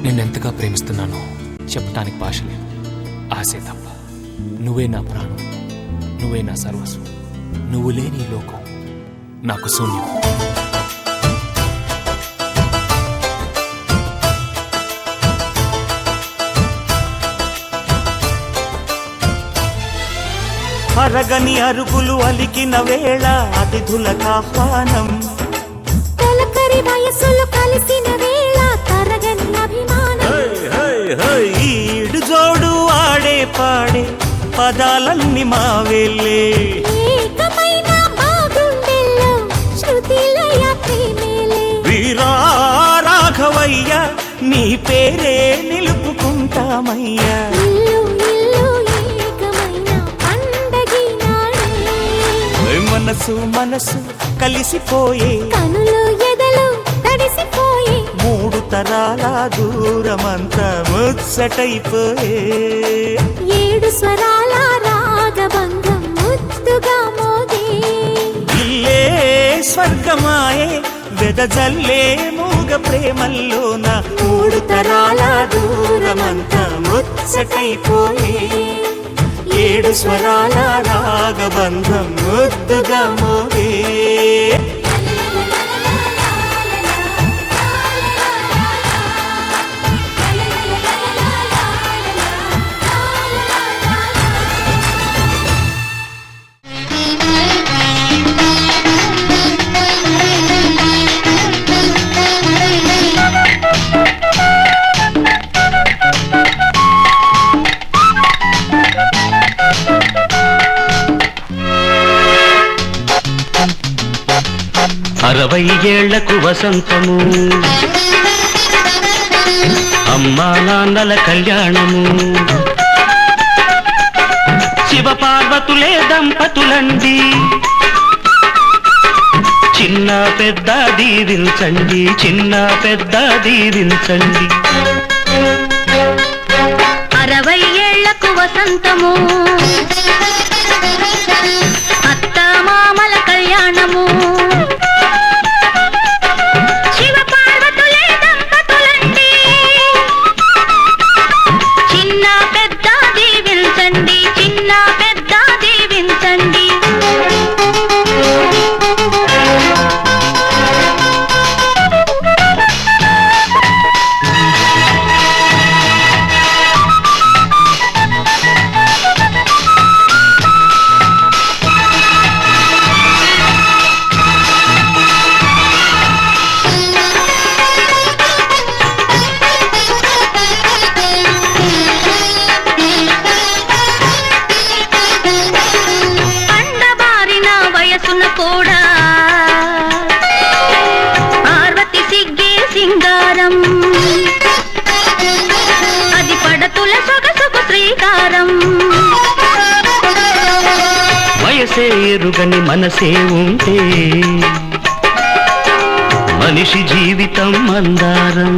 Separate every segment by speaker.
Speaker 1: నిన్నెంతగా ప్రేమిస్తున్నానో చెప్పటానికి భాష లేదు, ఆశే తప్ప. నువ్వే నా ప్రాణం, నువ్వే నా సర్వస్వం. నువ్వు లేని ఈ లోకం నాకు శూన్యం.
Speaker 2: అరగని అరుగులు అలికిన వేళ అతిథులకు ఆహ్వానం.
Speaker 3: తొలకరి వయసులు కలిసిన వేళ తరగని అభిమానం.
Speaker 2: ఈడు జోడు ఆడే పాడే పదాలన్నీ మావేలే.
Speaker 3: ఏకమైన మా గుండెల్లో శృతిలయ ప్రేమేలే.
Speaker 2: వీరా రాఘవయ్య నీ పేరే నిలుపుకుంటామయ్యా. మనసు మనసు కలిసిపోయే,
Speaker 3: కనులు ఎదలు తడిసిపోయే,
Speaker 2: మూడు తరాల దూరమంతా ముచ్చటైపోయే.
Speaker 3: ఏడు స్వరాల రాగబంధం ముద్దుగా మోగే.
Speaker 2: ఇల్లే స్వర్గమాయే వెదజల్లే మూగ ప్రేమల్లోన, మూడు తరాల దూరమంతా ముచ్చటైపోయే. ఏడు స్వరాల రాగబంధం ముద్దుగా మోగే.
Speaker 4: అరవై ఏళ్లకు వసంతము, అమ్మా నాన్నల కళ్యాణము. శివ పార్వతులే దంపతులండి, చిన్న పెద్ద దీవించండి, చిన్న పెద్ద దీవించండి.
Speaker 3: 60 ఏళ్లకు వసంతము, అత్త మామల కళ్యాణము. శివ పార్వతులే దంపతులండి, చిన్న పెద్ద దీవించండి, చిన్న పెద్ద దీవించండి. కూడా పార్వతి సిగ్గే సింగారం, అది పడతుల సొగసుకు శ్రీకారం.
Speaker 4: వయసే ఎరుగని మనసే ఉంటే మనిషి జీవితం మందారం,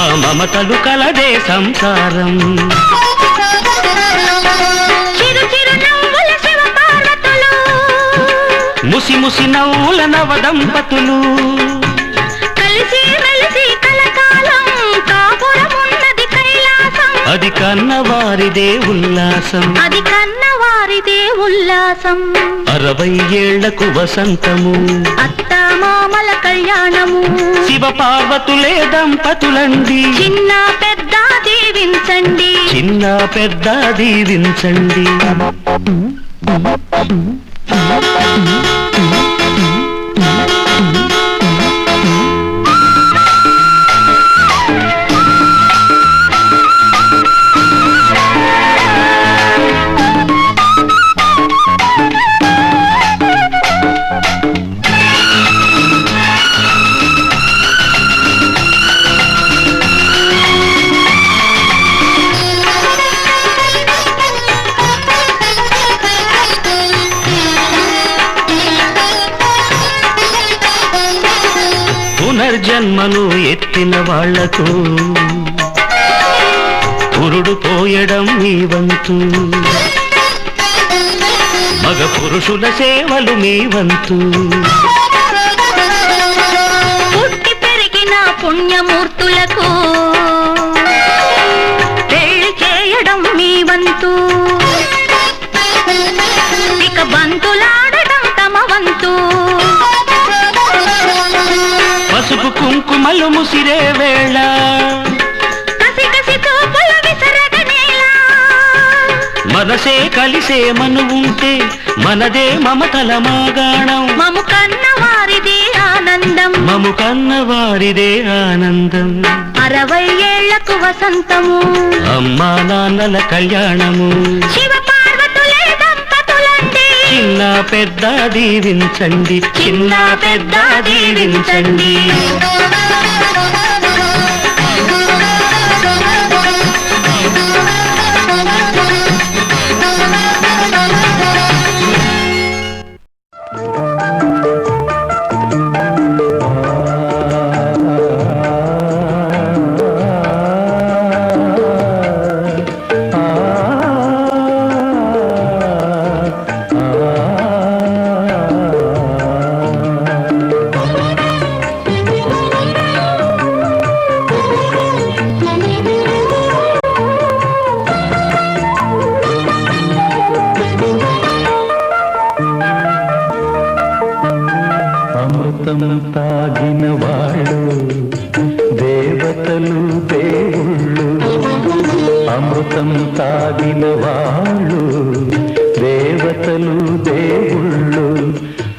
Speaker 4: ఆ మమతలు కలదే సంసారం. ముసి ముసి నవ్వుల నవ దంపతులు,
Speaker 3: కలిసి మెలిసి కలకాలం కాపురమున్నది కైలాసం.
Speaker 4: అది కన్నవారిదే ఉల్లాసం,
Speaker 3: అది కన్నవారిదే ఉల్లాసం.
Speaker 4: 60 ఏళ్లకు వసంతము,
Speaker 3: అత్త మామల కళ్యాణము.
Speaker 4: శివ పార్వతులే దంపతులండి,
Speaker 3: చిన్న పెద్ద దీవించండి,
Speaker 4: చిన్న పెద్ద దీవించండి. పునర్జన్మను ఎత్తిన వాళ్లకు పురుడు పోయడం మీ వంతు, మగ పురుషుల సేవలు మీ వంతు.
Speaker 3: పుట్టి పెరిగిన పుణ్యమూర్తులకు పెళ్లి చేయడం మీ వంతు, ఇక బంతులాడడం తమ వంతు.
Speaker 4: పసుపు కుంకుమలు ముసిరే వేళ
Speaker 3: కసి కసి చూపుల విసరగనేలా,
Speaker 4: మనసే కలిసే మనువుంటే మనదే మమతల మాగాణం.
Speaker 3: మము కన్న వారిదే ఆనందం,
Speaker 4: మము కన్న వారిదే ఆనందం.
Speaker 3: 60 ఏళ్లకు వసంతము,
Speaker 4: అమ్మా నాన్నల కళ్యాణము.
Speaker 3: శివ పార్వతులే దంపతులండి,
Speaker 4: చిన్న పెద్ద దీవించండి, చిన్న పెద్ద దీవించండి.
Speaker 5: అమృతం తాగిన వాళ్ళు దేవతలు దేవుళ్ళు, అమృతం తాగిన వాళ్ళు దేవతలు దేవుళ్ళు,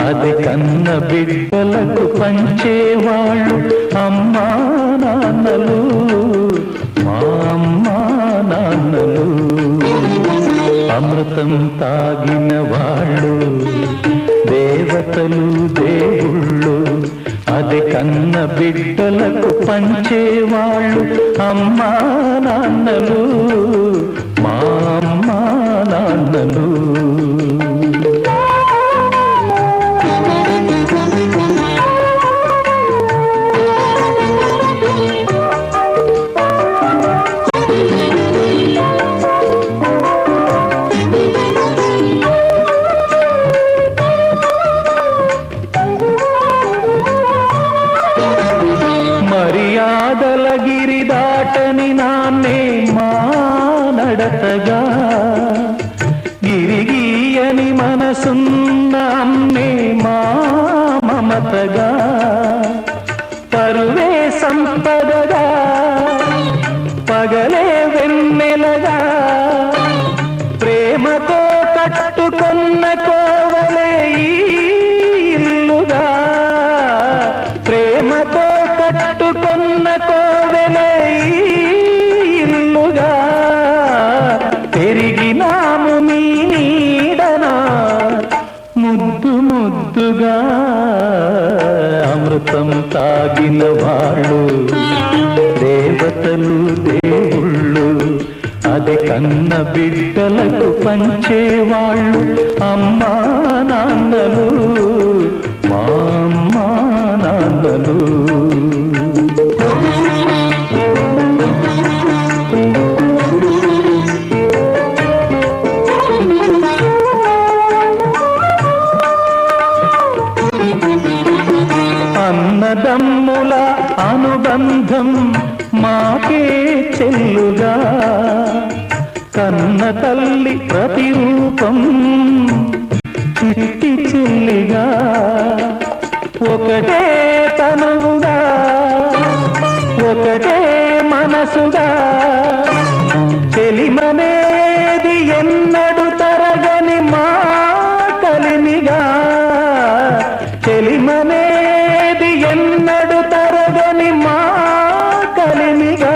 Speaker 5: అది కన్న బిడ్డలకు పంచేవాళ్ళు అమ్మా నాన్నలు, మా అమ్మా నాన్నలు. అమృతం తాగిన వాళ్ళు దేవతలు దేవుళ్ళు, అది కన్న బిడ్డలకు పంచేవాళ్ళు అమ్మా నాన్నలు, మా అమ్మా నాన్నలు. మర్యాదల గిరి దాటని నాన్నే మా నడతగా, గిరిగీయని మనసున్న అమ్మే మా మమతగా, పరువే సంపదగా పగలే వెన్నెలగా, ప్రేమతో కట్టుకున్న కోవలే ఈ ఇల్లుగా, ప్రేమతో కట్టుకున్న కోవెలే ఇల్లుగా, పెరిగినాము మీ నీడనా ముద్దు ముద్దుగా. అమృతం తాగిన వాళ్ళు దేవతలు దేవుళ్ళు, అది కన్న బిడ్డలకు పంచేవాళ్ళు అమ్మా నాన్నలు, మా అమ్మా నాన్నలు. అన్నదమ్ముల అనుబంధం మాకే చెల్లుగా, కన్న తల్లి ప్రతిరూపం చిట్టి చెల్లిగా, ఒకటే తనువుగా ఒకటే మనసుగా, చెలిమనేది ఎన్నడు తరగని మా కలిమిగా, చెలిమనేది ఎన్నడు తరగని మా కలిమిగా,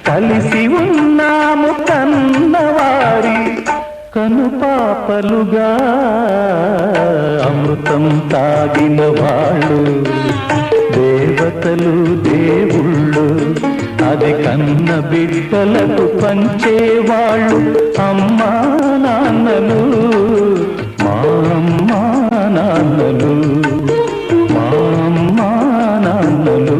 Speaker 5: కలిసి ఉన్నాము కన్నవారి కనుపాపలుగా. అమృతం తాగిన వాళ్ళు దేవతలు దేవుళ్ళు, అది కన్న బిడ్డలకు పంచేవాళ్ళు అమ్మా నాన్నలు, మా అమ్మా నాన్నలు, మా అమ్మా నాన్నలు.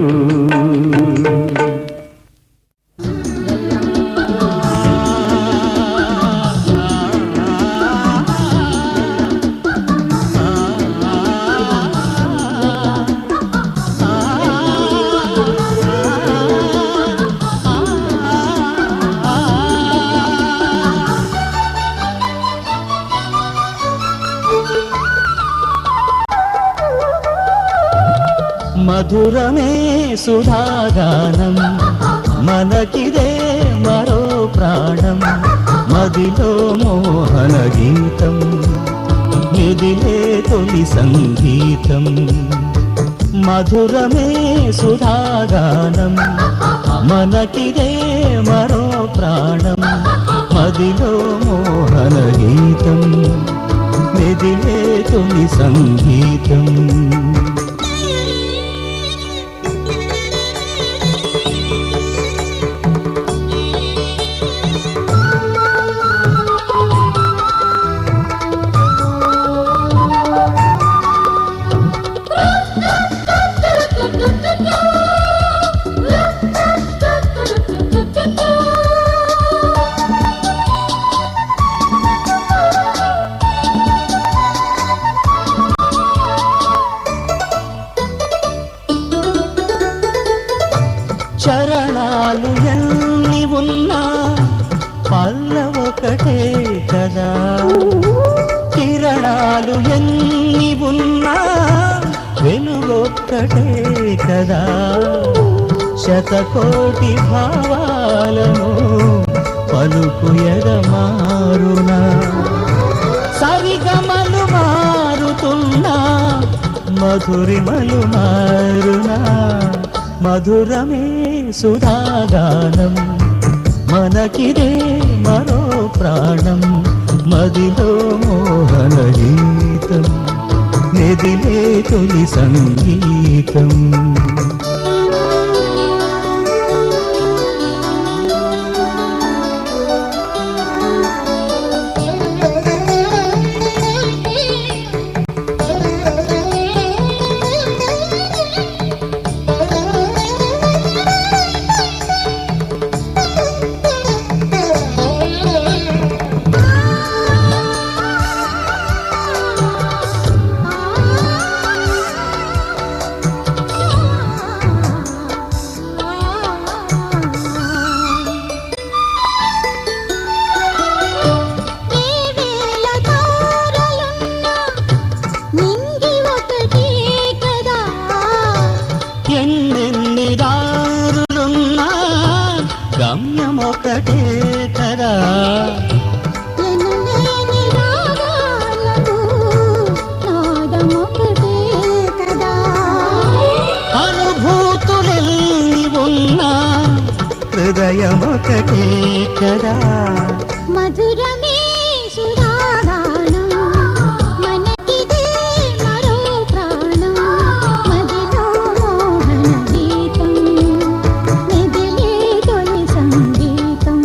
Speaker 5: మధురమే సుధాగానం మనకిదే మరో ప్రాణం మదిలో మోహన గీతం మెదిలే తొలి సంగీతం మధురమే సుధాగానం మనకిదే మరో ప్రాణం మదిలో మోహన గీతం మెదిలే తొలి సంగీతం చరణాలు ఎన్ని ఉన్నా పల్లవొకటే కదా కిరణాలు ఎన్ని ఉన్నా వెలుగొక్కటే కదా శతకోటి భావాలను పలుకు ఎగమారునా సరిగమలు మారుతున్నా మధురిమలు మారునా మధురమే సుధాగానం మనకిదే మరో ప్రాణం మదిలో మోహన గీతం మెదిలే తొలి సంగీతం ఎన్నెన్ని దారులున్నా గమ్యమొకటే కదా అనుభూతులెల్లి ఉన్నా హృదయమొకటే కదా
Speaker 3: మధురమే సుధాగానం మనకిదే మరో ప్రాణం మదిలో మోహన గీతం మెదిలే తొలి సంగీతం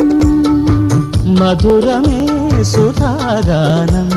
Speaker 5: మధురమే సుధాగానం